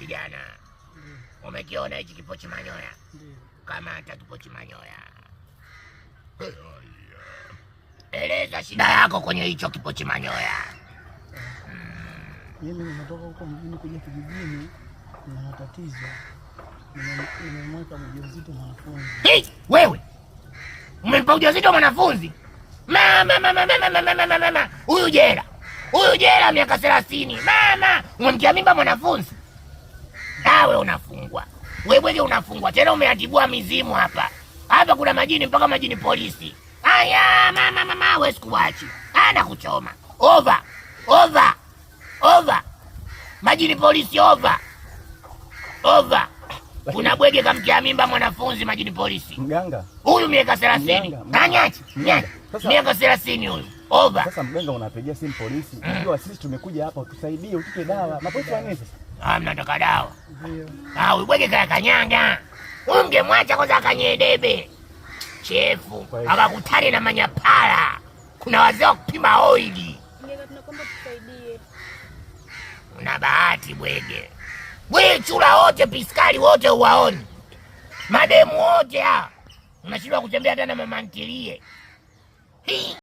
Kijana, umekiona hichi kipochi manyoya? Kama hata kipochi manyoya. Eleza shida yako kwenye hicho kipochi manyoya. Mimi nimetoka huko mjini kuja kijijini, na matatizo. Nimemweka mjamzito mwanafunzi. Hey, wewe! Umempa ujauzito mwanafunzi? Mama. Huyu jela miaka 30. Mama, umemtia mimba mwanafunzi? Nawe unafungwa. Wewe unafungwa. Tena umeatibua mizimu hapa. Hapa kuna majini mpaka majini polisi. Aya, mama, wewe sikuachi. Ana kuchoma. Over. Majini polisi over. Kuna bwege kamtia mimba mwanafunzi majini polisi. Mganga. Huyu miaka 30. Nanyachi. Miaka 30 huyu. Over. Sasa mganga unapigia simu polisi. Unajua sisi tumekuja hapa utusaidie, utupe dawa. Mapolisi wa nini sasa? Mnataka dawa. Ndio. Huyu bwege kaya kanyanga. Ungemwacha kwanza akanyedebe. Chefu, akakutane na manyapara. Kuna wazee wa kupima oili. Mganga, tunakomba tusaidie. Una bahati bwege. Wewe chura wote piskali wote uwaoni. Mademu wote unashindwa kutembea hata na mama ntilie.